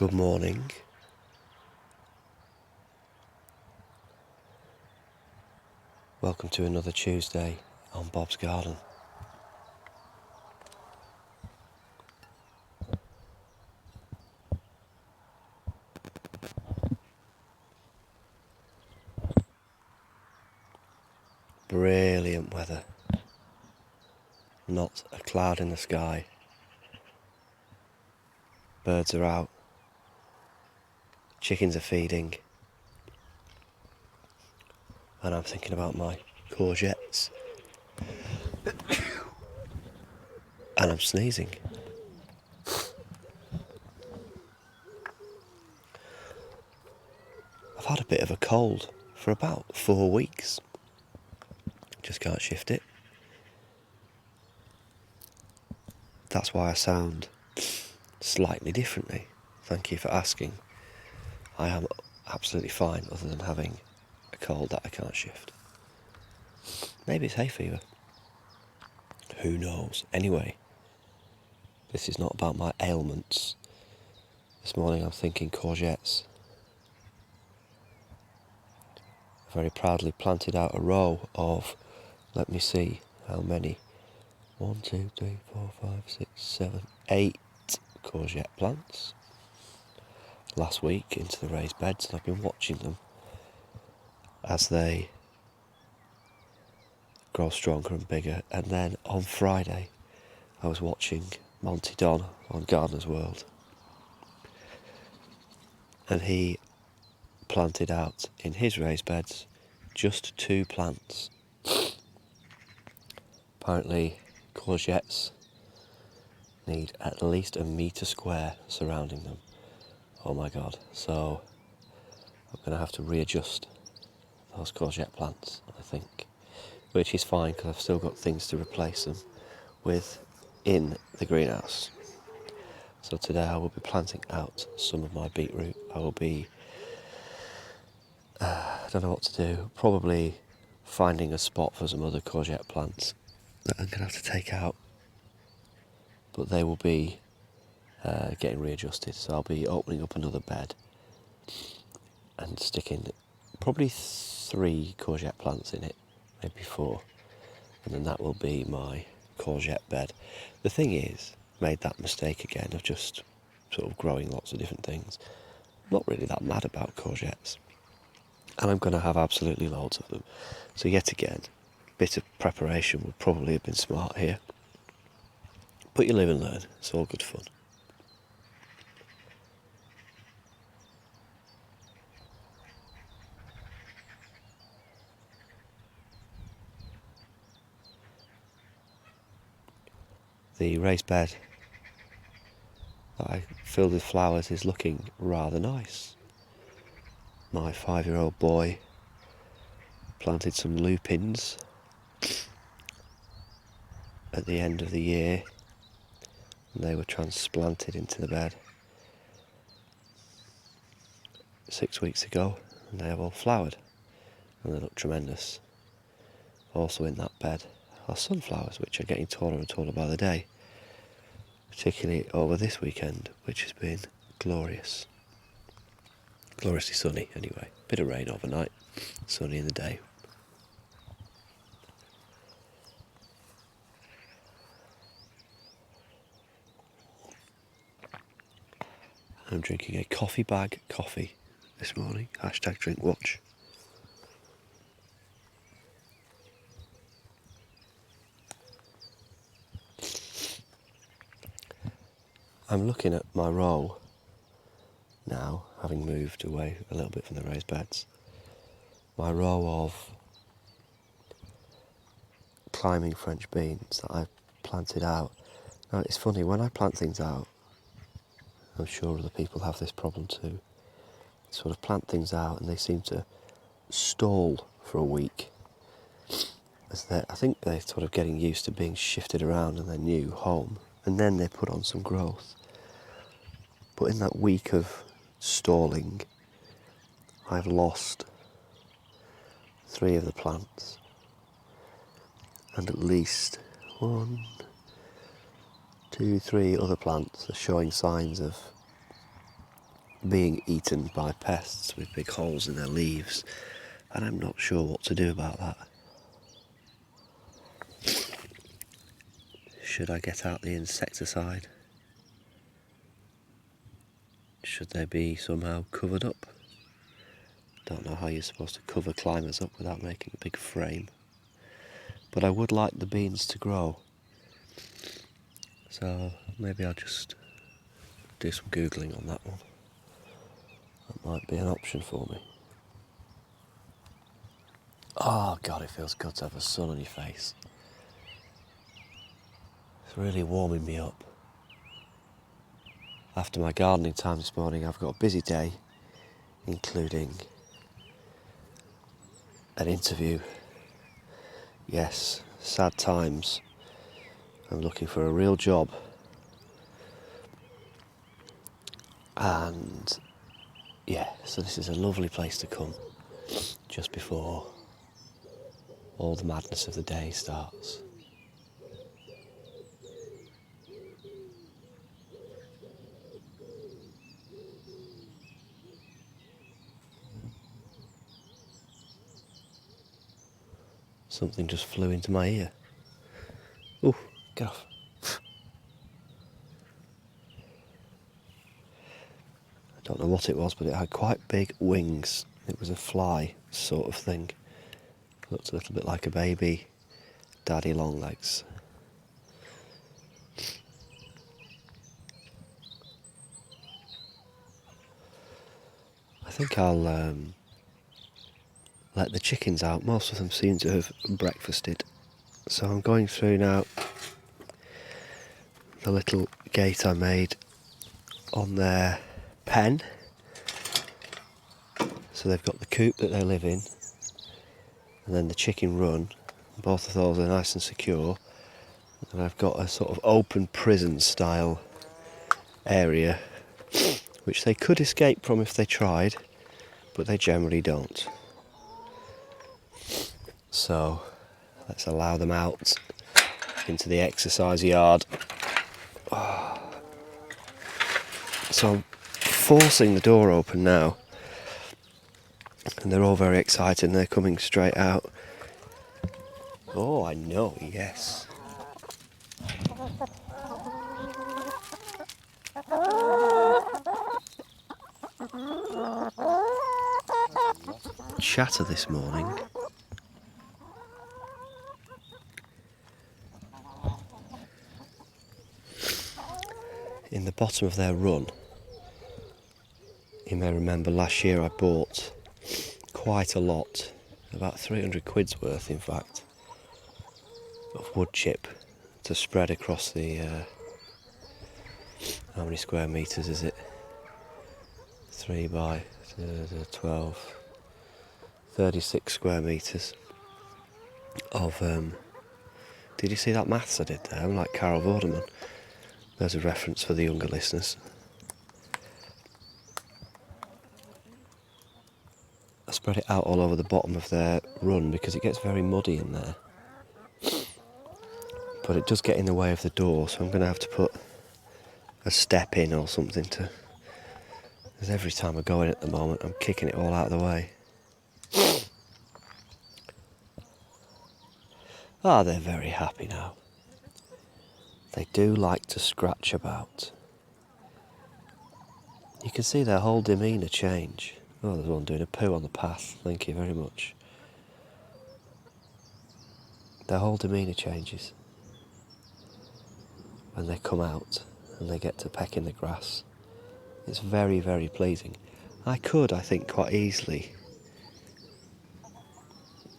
Good morning. Welcome to another Tuesday on Bob's Garden. Brilliant weather. Not a cloud in the sky. Birds are out. Chickens are feeding. And I'm thinking about my courgettes. And I'm sneezing. I've had a bit of a cold for about 4 weeks. Just can't shift it. That's why I sound slightly differently. Thank you for asking. I am absolutely fine other than having a cold that I can't shift. Maybe it's hay fever. Who knows? Anyway, this is not about my ailments. This morning I'm thinking courgettes. I very proudly planted out a row of, let me see how many, 1, 2, 3, 4, 5, 6, 7, 8 courgette plants last week into the raised beds, and I've been watching them as they grow stronger and bigger. And then on Friday I was watching Monty Don on Gardener's World, and he planted out in his raised beds just 2 plants. Apparently courgettes need at least a metre square surrounding them. Oh my god, so I'm going to have to readjust those courgette plants, I think, which is fine because I've still got things to replace them with in the greenhouse. So today I will be planting out some of my beetroot. I will be, I don't know what to do, probably finding a spot for some other courgette plants that I'm going to have to take out, but they will be getting readjusted. So I'll be opening up another bed and sticking probably 3 courgette plants in it, maybe 4, and then that will be my courgette bed. The thing is, made that mistake again of just sort of growing lots of different things. I'm not really that mad about courgettes, and I'm going to have absolutely loads of them. So yet again, a bit of preparation would probably have been smart here. But you live and learn, it's all good fun. The raised bed that I filled with flowers is looking rather nice. My 5-year-old boy planted some lupins at the end of the year, and they were transplanted into the bed 6 weeks ago, and they have all flowered and they look tremendous. Also in that bed are sunflowers, which are getting taller and taller by the day, particularly over this weekend, which has been glorious. Gloriously sunny anyway. Bit of rain overnight, sunny in the day. I'm drinking a coffee bag coffee this morning. #drinkwatch. I'm looking at my row now, having moved away a little bit from the raised beds. My row of climbing French beans that I've planted out. Now it's funny, when I plant things out, I'm sure other people have this problem too, sort of plant things out and they seem to stall for a week. I think they're sort of getting used to being shifted around in their new home, and then they put on some growth. But in that week of stalling, I've lost 3 of the plants, and at least 1, 2, 3 other plants are showing signs of being eaten by pests with big holes in their leaves, and I'm not sure what to do about that. Should I get out the insecticide? Should they be somehow covered up? Don't know how you're supposed to cover climbers up without making a big frame. But I would like the beans to grow. So maybe I'll just do some Googling on that one. That might be an option for me. Oh God, it feels good to have the sun on your face. It's really warming me up. After my gardening time this morning, I've got a busy day, including an interview. Yes, sad times. I'm looking for a real job. And yeah, so this is a lovely place to come just before all the madness of the day starts. Something just flew into my ear. Ooh, get off. I don't know what it was, but it had quite big wings. It was a fly sort of thing. Looked a little bit like a baby daddy long legs. I think I'll let the chickens out. Most of them seem to have breakfasted. So I'm going through now the little gate I made on their pen. So they've got the coop that they live in, and then the chicken run. Both of those are nice and secure. And I've got a sort of open prison style area which they could escape from if they tried, but they generally don't. So let's allow them out into the exercise yard. So I'm forcing the door open now, and they're all very excited and they're coming straight out. Oh, I know, yes. Chatter this morning. In the bottom of their run, you may remember last year I bought quite a lot, about 300 quid's worth in fact, of wood chip to spread across the, how many square metres is it? 3 by 12, 36 square metres of, did you see that maths I did there? I'm like Carol Vorderman. There's a reference for the younger listeners. I spread it out all over the bottom of their run because it gets very muddy in there. But it does get in the way of the door, so I'm going to have to put a step in or something to... Because every time I go in at the moment, I'm kicking it all out of the way. Ah, they're very happy now. They do like to scratch about. You can see their whole demeanour change. Oh, there's one doing a poo on the path. Thank you very much. Their whole demeanour changes when they come out and they get to peck in the grass. It's very, very pleasing. I could, I think, quite easily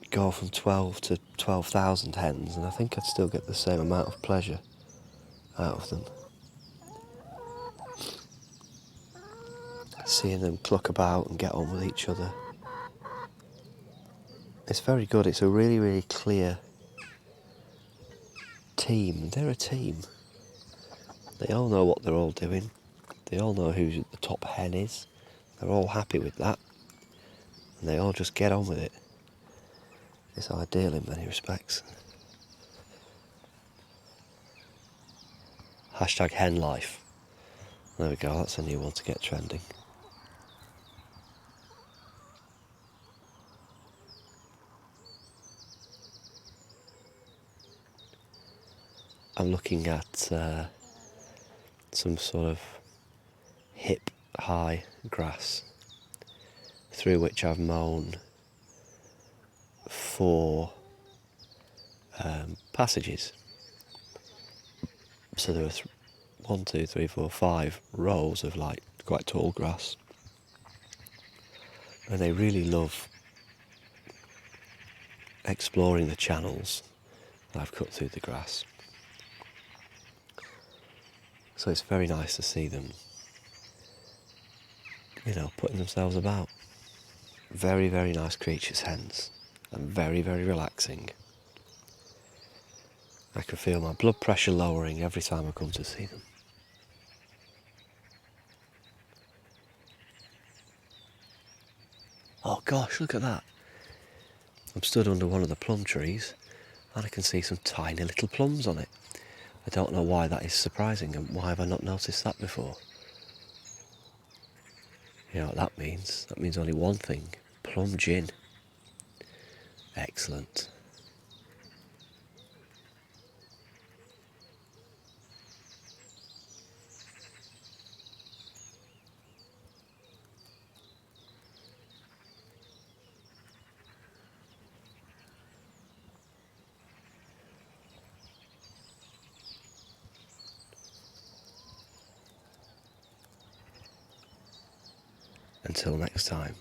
go from 12 to 12,000 hens, and I think I'd still get the same amount of pleasure out of them. Seeing them cluck about and get on with each other. It's very good. It's a really, really clear team. They're a team. They all know what they're all doing. They all know who the top hen is. They're all happy with that. And they all just get on with it. It's ideal in many respects. Hashtag hen life. There we go, that's a new one to get trending. I'm looking at some sort of hip-high grass through which I've mown 4 passages. So there are 1, 2, 3, 4, 5 rows of like quite tall grass, and they really love exploring the channels that I've cut through the grass. So it's very nice to see them, putting themselves about. Very, very nice creatures, hens, and very, very relaxing. I can feel my blood pressure lowering every time I come to see them. Oh gosh, look at that. I'm stood under one of the plum trees and I can see some tiny little plums on it. I don't know why that is surprising, and why have I not noticed that before? You know what that means? That means only one thing: plum gin. Excellent. Until next time.